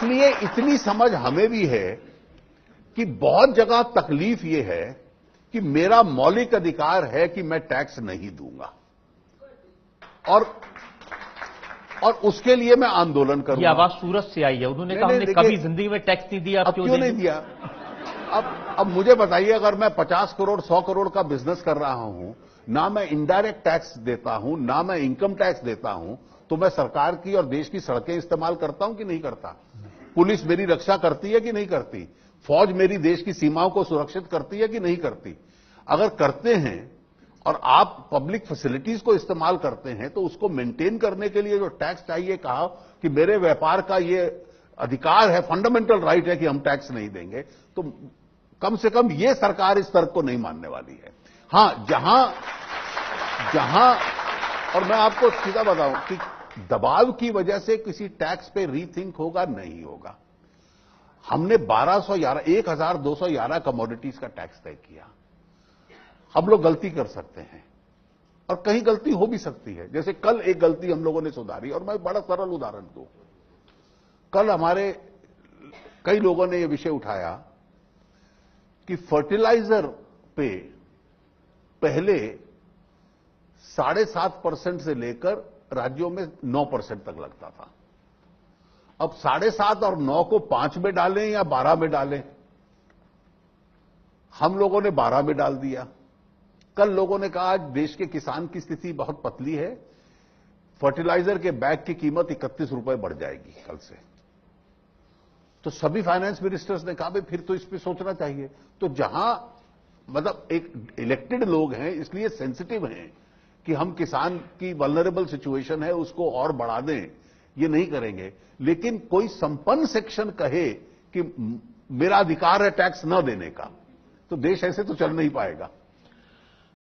इसलिए इतनी समझ हमें भी है कि बहुत जगह तकलीफ ये है कि मेरा मौलिक अधिकार है कि मैं टैक्स नहीं दूंगा और उसके लिए मैं आंदोलन करूंगा। ये आवाज सूरत से आई है, उन्होंने कहा हमने कभी जिंदगी में टैक्स नहीं दिया, अब क्यों नहीं दिया? अब मुझे बताइए, अगर मैं 50 करोड़ 100 करोड़ का बिजनेस कर रहा हूं, ना मैं इनडायरेक्ट टैक्स देता हूं, ना मैं इनकम टैक्स देता हूं, तो मैं सरकार की और देश की सड़कें इस्तेमाल करता हूं कि नहीं करता? पुलिस मेरी रक्षा करती है कि नहीं करती? फौज मेरी देश की सीमाओं को सुरक्षित करती है कि नहीं करती? अगर करते हैं और आप पब्लिक फैसिलिटीज को इस्तेमाल करते हैं, तो उसको मेंटेन करने के लिए जो टैक्स चाहिए, कहा कि मेरे व्यापार का ये अधिकार है, फंडामेंटल राइट है कि हम टैक्स नहीं देंगे, तो कम से कम ये सरकार इस तर्क को नहीं मानने वाली है। हां, जहां और मैं आपको सीधा बताऊं कि दबाव की वजह से किसी टैक्स पे रीथिंक होगा, नहीं होगा। हमने 1211 कमोडिटीज का टैक्स तय किया। हम लोग गलती कर सकते हैं और कहीं गलती हो भी सकती है। जैसे कल एक गलती हम लोगों ने सुधारी, और मैं बड़ा सरल उदाहरण दूं। कल हमारे कई लोगों ने यह विषय उठाया कि फर्टिलाइजर पे पहले 7.5% से लेकर राज्यों में 9% तक लगता था। अब 7.5 और 9 को 5 में डालें या 12 में डालें? हम लोगों ने 12 में डाल दिया। कल लोगों ने कहा देश के किसान की स्थिति बहुत पतली है, फर्टिलाइजर के बैग की कीमत 31 रुपए बढ़ जाएगी कल से। तो सभी फाइनेंस मिनिस्टर्स ने कहा भाई फिर तो इस पे सोचना चाहिए। तो जहां मतलब एक इलेक्टेड लोग हैं, इसलिए सेंसिटिव हैं कि हम किसान की वल्नरेबल सिचुएशन है उसको और बढ़ा दें, ये नहीं करेंगे। लेकिन कोई संपन्न सेक्शन कहे कि मेरा अधिकार है टैक्स न देने का, तो देश ऐसे तो चल नहीं पाएगा।